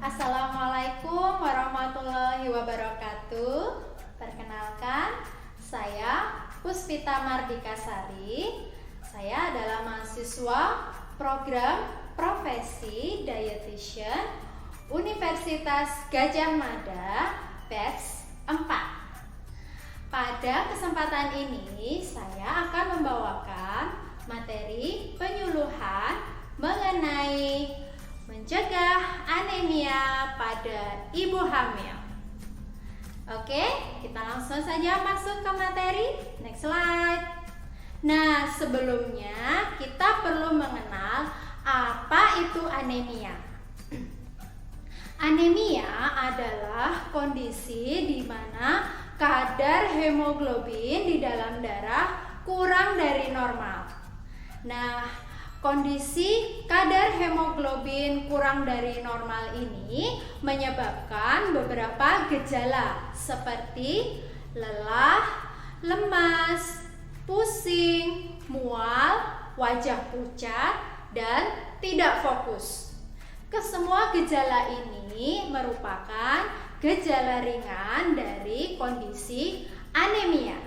Assalamualaikum warahmatullahi wabarakatuh. Perkenalkan, saya Puspita Mardikasari. Saya adalah mahasiswa program Profesi Dietitian Universitas Gadjah Mada, batch 4. Pada kesempatan ini, saya akan membawakan materi penyuluhan mengenai mencegah anemia pada ibu hamil. Oke, kita langsung saja masuk ke materi. Next slide. Nah, sebelumnya kita perlu mengenal apa itu anemia. Anemia adalah kondisi di mana kadar hemoglobin di dalam darah kurang dari normal. Nah, kondisi kadar hemoglobin kurang dari normal ini menyebabkan beberapa gejala seperti lelah, lemas, pusing, mual, wajah pucat, dan tidak fokus. Kesemua gejala ini merupakan gejala ringan dari kondisi anemia.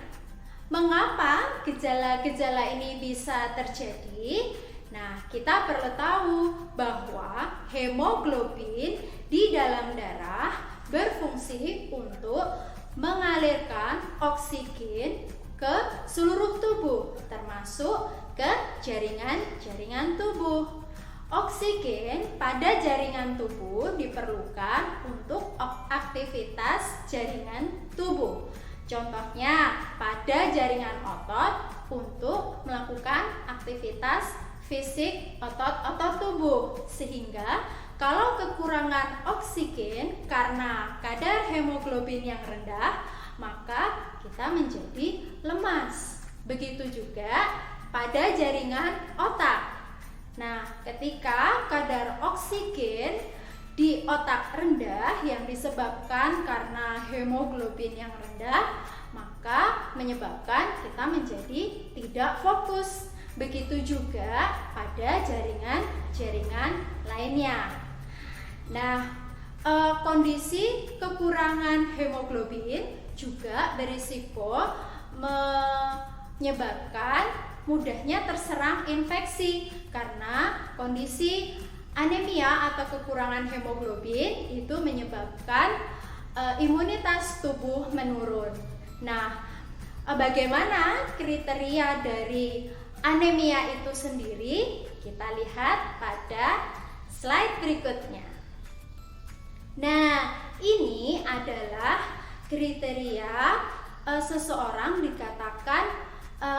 Mengapa gejala-gejala ini bisa terjadi? Nah, kita perlu tahu bahwa hemoglobin di dalam darah berfungsi untuk mengalirkan oksigen ke seluruh tubuh, termasuk ke jaringan-jaringan tubuh. Oksigen pada jaringan tubuh diperlukan untuk aktivitas jaringan tubuh. Contohnya pada jaringan otot untuk melakukan aktivitas fisik otot-otot tubuh, sehingga kalau kekurangan oksigen karena kadar hemoglobin yang rendah, maka kita menjadi lemas. Begitu juga pada jaringan otak. Nah, ketika kadar oksigen di otak rendah yang disebabkan karena hemoglobin yang rendah, maka menyebabkan kita menjadi tidak fokus. Begitu juga pada jaringan-jaringan lainnya. Nah, kondisi kekurangan hemoglobin juga berisiko menyebabkan mudahnya terserang infeksi karena kondisi anemia atau kekurangan hemoglobin itu menyebabkan imunitas tubuh menurun. Nah, bagaimana kriteria dari anemia itu sendiri? Kita lihat pada slide berikutnya. Nah, ini adalah kriteria seseorang dikatakan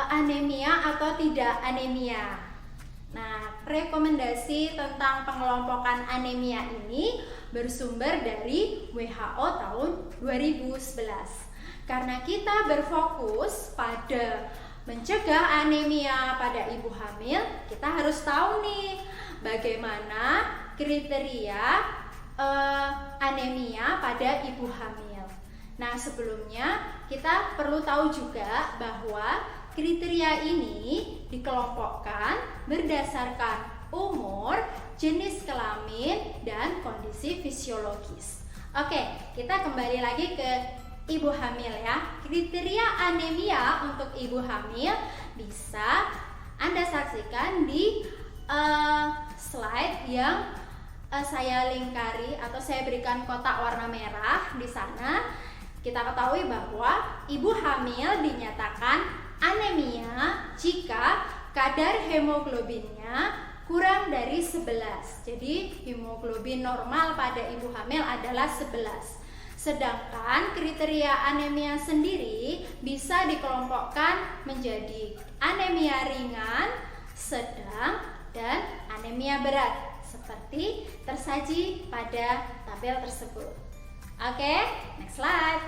anemia atau tidak anemia. Nah, rekomendasi tentang pengelompokan anemia ini bersumber dari WHO tahun 2011. Karena kita berfokus pada mencegah anemia pada ibu hamil, kita harus tahu nih bagaimana kriteria anemia pada ibu hamil. Nah, sebelumnya kita perlu tahu juga bahwa kriteria ini dikelompokkan berdasarkan umur, jenis kelamin, dan kondisi fisiologis. Oke, kita kembali lagi ke ibu hamil ya. Kriteria anemia untuk ibu hamil bisa Anda saksikan di slide yang saya lingkari atau saya berikan kotak warna merah. Di sana kita ketahui bahwa ibu hamil dinyatakan anemia jika kadar hemoglobinnya kurang dari 11. Jadi hemoglobin normal pada ibu hamil adalah 11. Sedangkan kriteria anemia sendiri bisa dikelompokkan menjadi anemia ringan, sedang, dan anemia berat seperti tersaji pada tabel tersebut. Oke, next slide.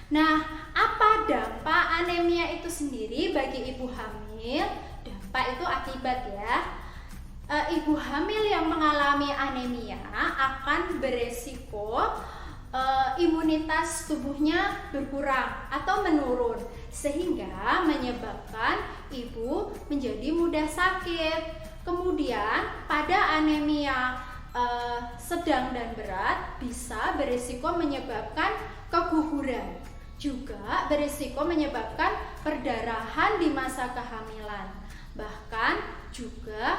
Nah, apa dampak anemia itu sendiri bagi ibu hamil? Dampak itu akibat ya. Ibu hamil yang mengalami anemia akan beresiko imunitas tubuhnya berkurang atau menurun, sehingga menyebabkan ibu menjadi mudah sakit. Kemudian pada anemia sedang dan berat bisa berisiko menyebabkan keguguran, juga berisiko menyebabkan perdarahan di masa kehamilan, bahkan juga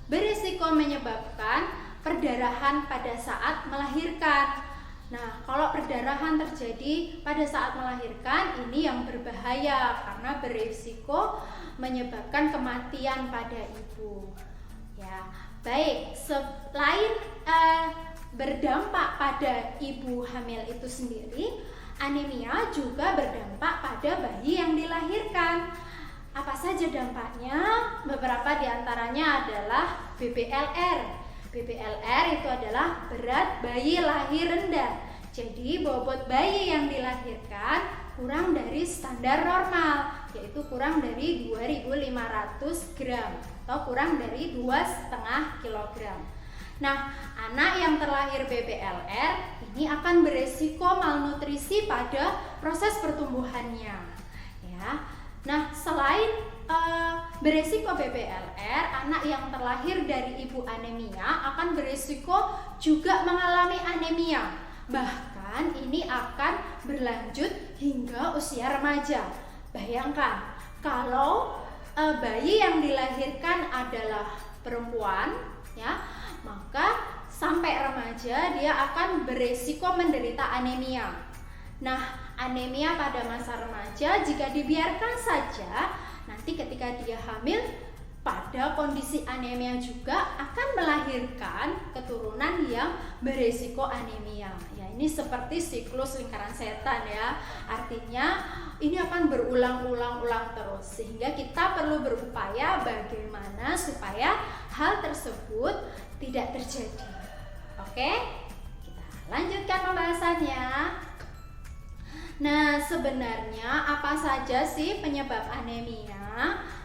berisiko menyebabkan perdarahan pada saat melahirkan. Nah, kalau perdarahan terjadi pada saat melahirkan, ini yang berbahaya karena berisiko menyebabkan kematian pada ibu. Ya, baik. Selain berdampak pada ibu hamil itu sendiri, anemia juga berdampak pada bayi yang dilahirkan. Apa saja dampaknya? Beberapa diantaranya adalah BBLR. BBLR itu adalah berat bayi lahir rendah. Jadi bobot bayi yang dilahirkan kurang dari standar normal, yaitu kurang dari 2.500 gram atau kurang dari 2,5 kg. Nah, anak yang terlahir BBLR ini akan beresiko malnutrisi pada proses pertumbuhannya. Ya. Nah, selain beresiko BBLR, anak yang terlahir dari ibu anemia akan beresiko juga mengalami anemia. Bahkan ini akan berlanjut hingga usia remaja. Bayangkan, kalau bayi yang dilahirkan adalah perempuan, ya, maka sampai remaja dia akan beresiko menderita anemia. Nah, anemia pada masa remaja jika dibiarkan saja, nanti ketika dia hamil pada kondisi anemia juga akan melahirkan keturunan yang beresiko anemia. Ya, ini seperti siklus lingkaran setan ya. Artinya ini akan berulang-ulang terus, sehingga kita perlu berupaya bagaimana supaya hal tersebut tidak terjadi. Oke? Kita lanjutkan pembahasannya. Nah, sebenarnya apa saja sih penyebab anemia?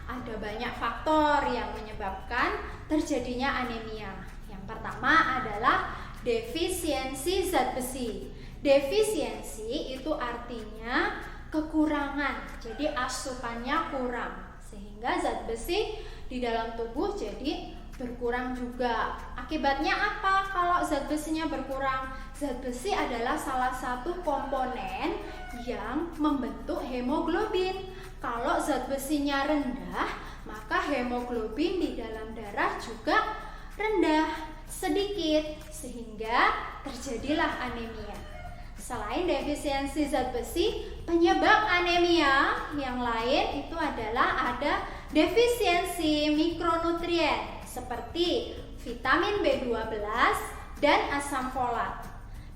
Ada banyak faktor yang menyebabkan terjadinya anemia. Yang pertama adalah defisiensi zat besi. Defisiensi itu artinya kekurangan, jadi asupannya kurang, sehingga zat besi di dalam tubuh jadi berkurang juga. Akibatnya apa kalau zat besinya berkurang? Zat besi adalah salah satu komponen yang membentuk hemoglobin. Kalau zat besinya rendah, maka hemoglobin di dalam darah juga rendah sedikit, sehingga terjadilah anemia. Selain defisiensi zat besi, penyebab anemia yang lain itu adalah ada defisiensi mikronutrien seperti vitamin B12 dan asam folat.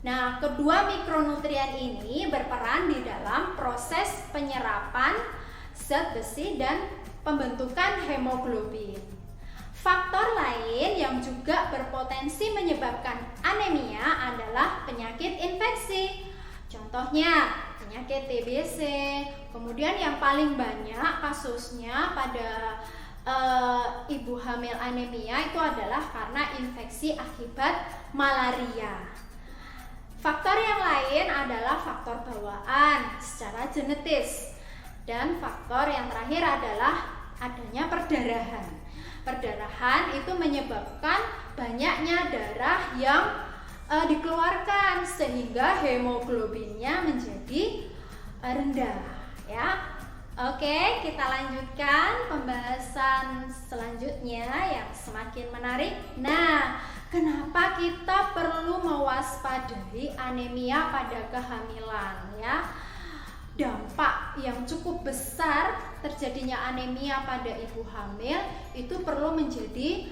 Nah, kedua mikronutrien ini berperan di dalam proses penyerapan zat besi dan pembentukan hemoglobin. Faktor lain yang juga berpotensi menyebabkan anemia adalah penyakit infeksi. Contohnya penyakit TBC. Kemudian yang paling banyak kasusnya pada ibu hamil anemia itu adalah karena infeksi akibat malaria. Faktor yang lain adalah faktor bawaan secara genetis. Dan faktor yang terakhir adalah adanya perdarahan. Perdarahan itu menyebabkan banyaknya darah yang dikeluarkan sehingga hemoglobinnya menjadi rendah, ya. Oke, kita lanjutkan pembahasan selanjutnya yang semakin menarik. Nah, kenapa kita perlu mewaspadai anemia pada kehamilan, ya? Dampak yang cukup besar terjadinya anemia pada ibu hamil itu perlu menjadi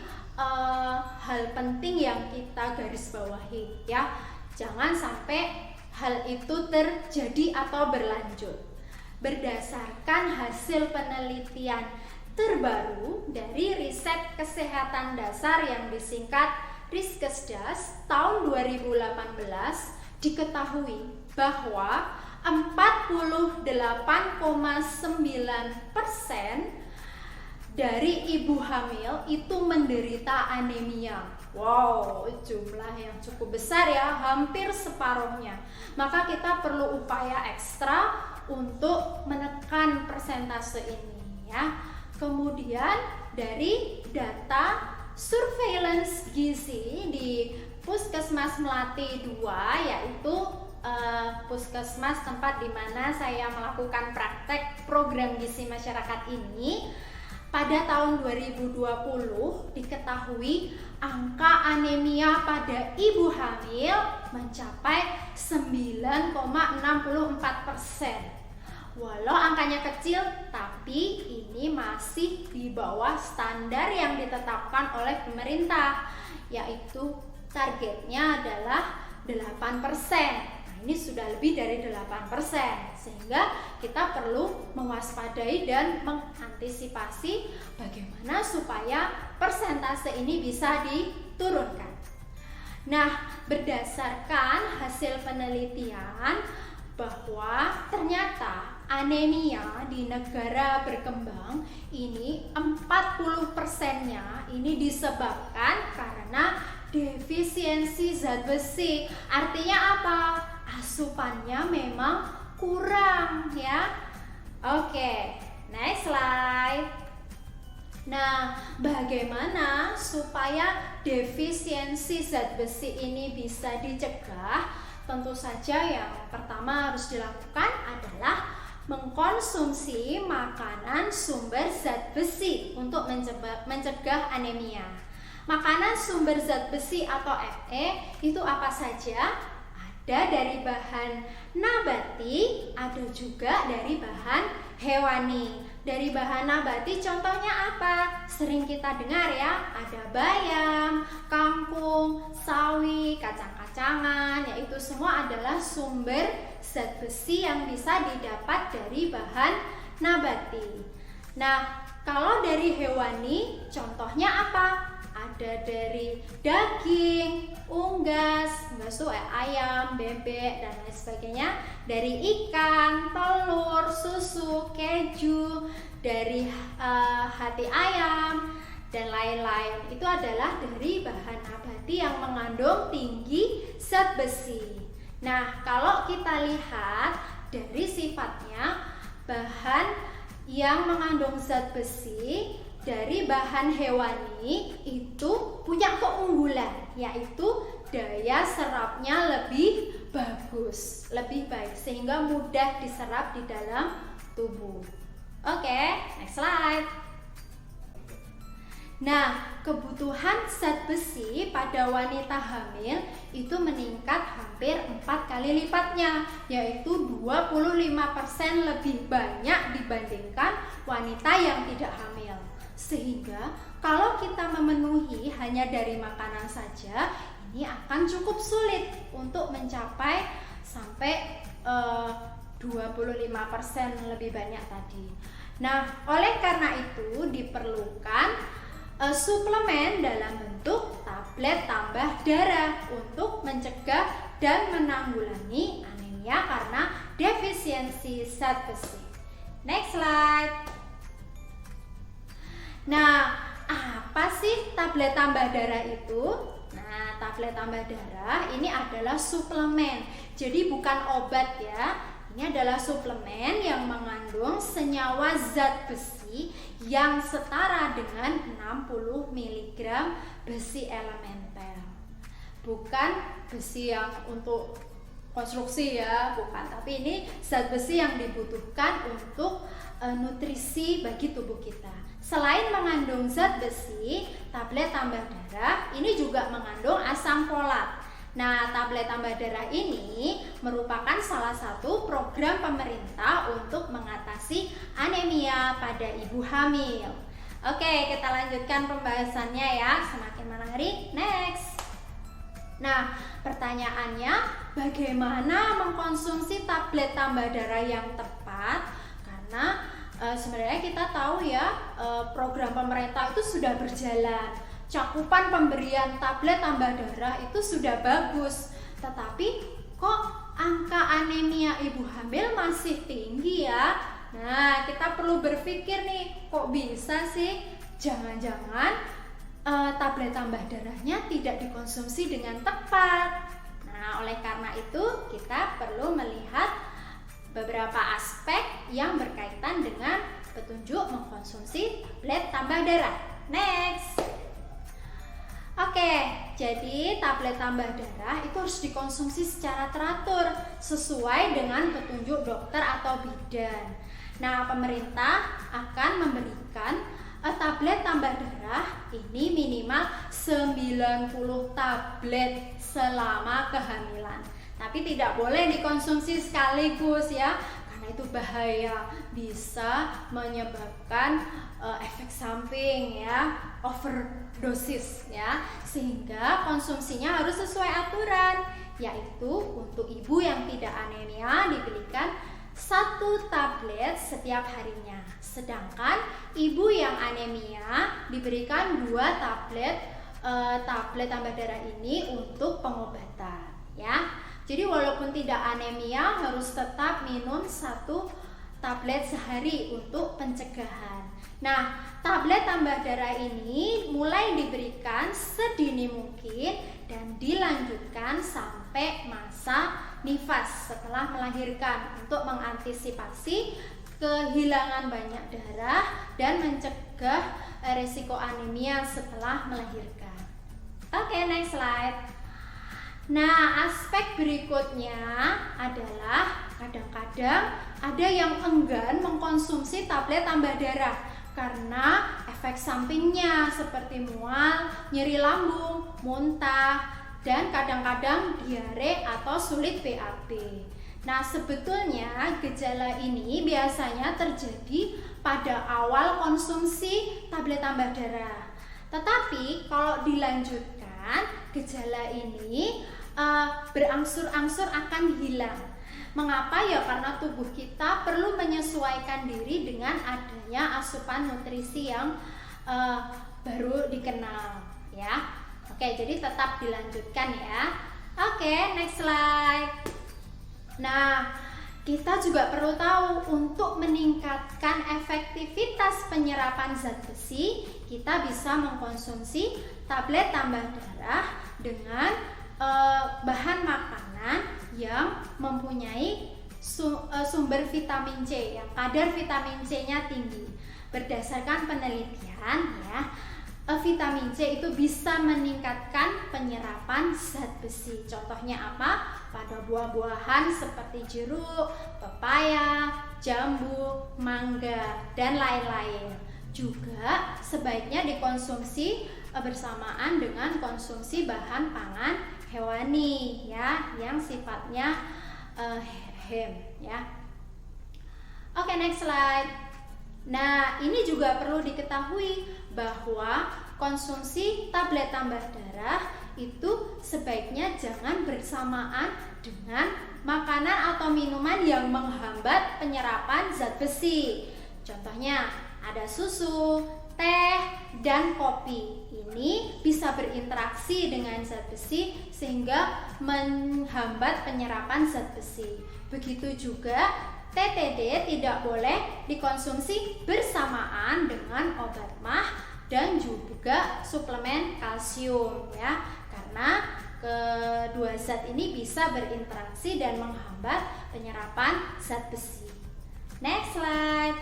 hal penting yang kita garis bawahi, ya. Jangan sampai hal itu terjadi atau berlanjut. Berdasarkan hasil penelitian terbaru dari riset kesehatan dasar yang disingkat Riskesdas tahun 2018, diketahui bahwa 48,9% dari ibu hamil itu menderita anemia. Wow, jumlah yang cukup besar ya, hampir separuhnya. Maka kita perlu upaya ekstra untuk menekan persentase ini, ya. Kemudian dari data surveillance gizi di Puskesmas Melati 2, yaitu puskesmas tempat di mana saya melakukan praktek program gizi masyarakat ini. Pada tahun 2020 diketahui angka anemia pada ibu hamil mencapai 9,64%. Walau angkanya kecil, tapi ini masih di bawah standar yang ditetapkan oleh pemerintah, yaitu targetnya adalah 8%. Ini sudah lebih dari 8%, sehingga kita perlu mewaspadai dan mengantisipasi bagaimana supaya persentase ini bisa diturunkan. Nah, berdasarkan hasil penelitian bahwa ternyata anemia di negara berkembang ini 40%-nya ini disebabkan karena defisiensi zat besi. Artinya apa? Asupannya memang kurang ya. Oke, next slide. Nah, bagaimana supaya defisiensi zat besi ini bisa dicegah? Tentu saja yang pertama harus dilakukan adalah mengkonsumsi makanan sumber zat besi untuk mencegah anemia. Makanan sumber zat besi atau Fe itu apa saja? Ada dari bahan nabati, ada juga dari bahan hewani. Dari bahan nabati contohnya apa? Sering kita dengar ya, ada bayam, kangkung, sawi, kacang-kacangan, yaitu semua adalah sumber zat besi yang bisa didapat dari bahan nabati. Nah, kalau dari hewani contohnya apa? Ada dari daging, unggas itu ayam, bebek, dan lain sebagainya. Dari ikan, telur, susu, keju, dari hati ayam, dan lain-lain. Itu adalah dari bahan nabati yang mengandung tinggi zat besi. Nah, kalau kita lihat dari sifatnya, bahan yang mengandung zat besi dari bahan hewani itu punya keunggulan, yaitu daya serapnya lebih bagus, lebih baik, sehingga mudah diserap di dalam tubuh. Oke, next slide. Nah, kebutuhan zat besi pada wanita hamil itu meningkat hampir 4 kali lipatnya, yaitu 25% lebih banyak dibandingkan wanita yang tidak hamil. Sehingga kalau kita memenuhi hanya dari makanan saja, ini akan cukup sulit untuk mencapai sampai 25% lebih banyak tadi. Nah, oleh karena itu diperlukan suplemen dalam bentuk tablet tambah darah untuk mencegah dan menanggulangi anemia karena defisiensi zat besi. Next slide. Nah, apa sih tablet tambah darah itu? Nah, tablet tambah darah ini adalah suplemen. Jadi bukan obat ya. Ini adalah suplemen yang mengandung senyawa zat besi yang setara dengan 60 mg besi elementer. Bukan besi yang untuk konstruksi ya, bukan. Tapi ini zat besi yang dibutuhkan untuk nutrisi bagi tubuh kita. Selain mengandung zat besi, tablet tambah darah ini juga mengandung asam folat. Nah, tablet tambah darah ini merupakan salah satu program pemerintah untuk mengatasi anemia pada ibu hamil. Oke, kita lanjutkan pembahasannya ya, semakin menarik. Next. Nah, pertanyaannya, bagaimana mengkonsumsi tablet tambah darah yang tepat? Karena sebenarnya kita tahu ya, program pemerintah itu sudah berjalan. Cakupan pemberian tablet tambah darah itu sudah bagus, tetapi kok angka anemia ibu hamil masih tinggi ya? Nah, kita perlu berpikir nih, kok bisa sih? Jangan-jangan tablet tambah darahnya tidak dikonsumsi dengan tepat. Nah, oleh karena itu kita perlu melihat beberapa aspek yang berkaitan dengan petunjuk mengkonsumsi tablet tambah darah. Next. Oke, Jadi tablet tambah darah itu harus dikonsumsi secara teratur sesuai dengan petunjuk dokter atau bidan. Nah, pemerintah akan memberikan tablet tambah darah ini minimal 90 tablet selama kehamilan. Tapi tidak boleh dikonsumsi sekaligus ya, karena itu bahaya, bisa menyebabkan efek samping ya, overdosis ya, sehingga konsumsinya harus sesuai aturan, yaitu untuk ibu yang tidak anemia diberikan 1 tablet setiap harinya, sedangkan ibu yang anemia diberikan 2 tablet tambah darah ini untuk pengobatan ya. Jadi walaupun tidak anemia harus tetap minum 1 tablet sehari untuk pencegahan. Nah, tablet tambah darah ini mulai diberikan sedini mungkin dan dilanjutkan sampai masa nifas setelah melahirkan untuk mengantisipasi kehilangan banyak darah dan mencegah risiko anemia setelah melahirkan. Oke, next slide. Nah, aspek berikutnya adalah kadang-kadang ada yang enggan mengkonsumsi tablet tambah darah karena efek sampingnya seperti mual, nyeri lambung, muntah, dan kadang-kadang diare atau sulit BAB. Nah, sebetulnya gejala ini biasanya terjadi pada awal konsumsi tablet tambah darah. Tetapi kalau dilanjutkan, gejala ini berangsur-angsur akan hilang. Mengapa ya? Karena tubuh kita perlu menyesuaikan diri dengan adanya asupan nutrisi yang baru dikenal ya. Oke, jadi tetap dilanjutkan ya. Oke, next slide. Nah, kita juga perlu tahu untuk meningkatkan efektivitas penyerapan zat besi, kita bisa mengkonsumsi tablet tambah darah dengan bahan makanan yang mempunyai sumber vitamin C, yang kadar vitamin C-nya tinggi. Berdasarkan penelitian ya, vitamin C itu bisa meningkatkan penyerapan zat besi. Contohnya apa? Pada buah-buahan seperti jeruk, pepaya, jambu, mangga, dan lain-lain. Juga sebaiknya dikonsumsi bersamaan dengan konsumsi bahan pangan hewani ya, yang sifatnya hem ya. Oke, next slide. Nah, ini juga perlu diketahui bahwa konsumsi tablet tambah darah itu sebaiknya jangan bersamaan dengan makanan atau minuman yang menghambat penyerapan zat besi. Contohnya ada susu, teh, dan kopi. Ini bisa berinteraksi dengan zat besi sehingga menghambat penyerapan zat besi. Begitu juga TTD tidak boleh dikonsumsi bersamaan dengan obat MAH dan juga suplemen kalsium ya, karena kedua zat ini bisa berinteraksi dan menghambat penyerapan zat besi. Next slide.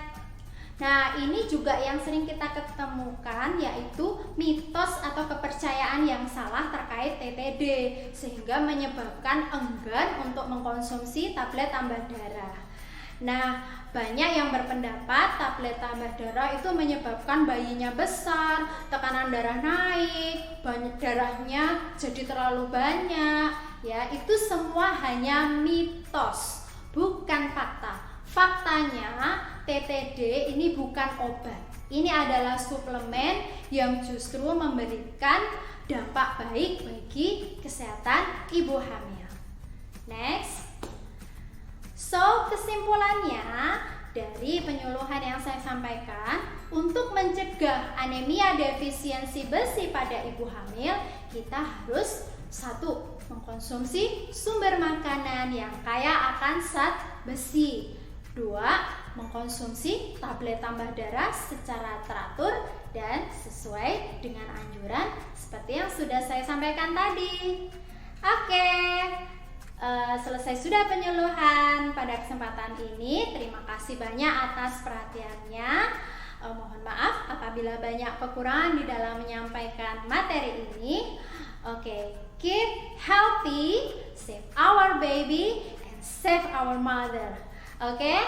Nah, ini juga yang sering kita ketemukan, yaitu mitos atau kepercayaan yang salah terkait TTD sehingga menyebabkan enggan untuk mengkonsumsi tablet tambah darah. Nah, banyak yang berpendapat tablet tambah darah itu menyebabkan bayinya besar, tekanan darah naik, banyak darahnya jadi terlalu banyak. Ya, itu semua hanya mitos, bukan fakta. Faktanya TTD ini bukan obat. Ini adalah suplemen yang justru memberikan dampak baik bagi kesehatan ibu hamil. Next. So, kesimpulannya dari penyuluhan yang saya sampaikan, untuk mencegah anemia defisiensi besi pada ibu hamil, kita harus 1. Mengkonsumsi sumber makanan yang kaya akan zat besi. 2. Mengkonsumsi tablet tambah darah secara teratur dan sesuai dengan anjuran seperti yang sudah saya sampaikan tadi. Oke, selesai sudah penyuluhan pada kesempatan ini. Terima kasih banyak atas perhatiannya. Mohon maaf apabila banyak kekurangan di dalam menyampaikan materi ini. Oke, keep healthy, save our baby, and save our mother. Oke,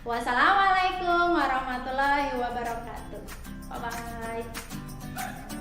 wassalamualaikum warahmatullahi wabarakatuh. Bye bye.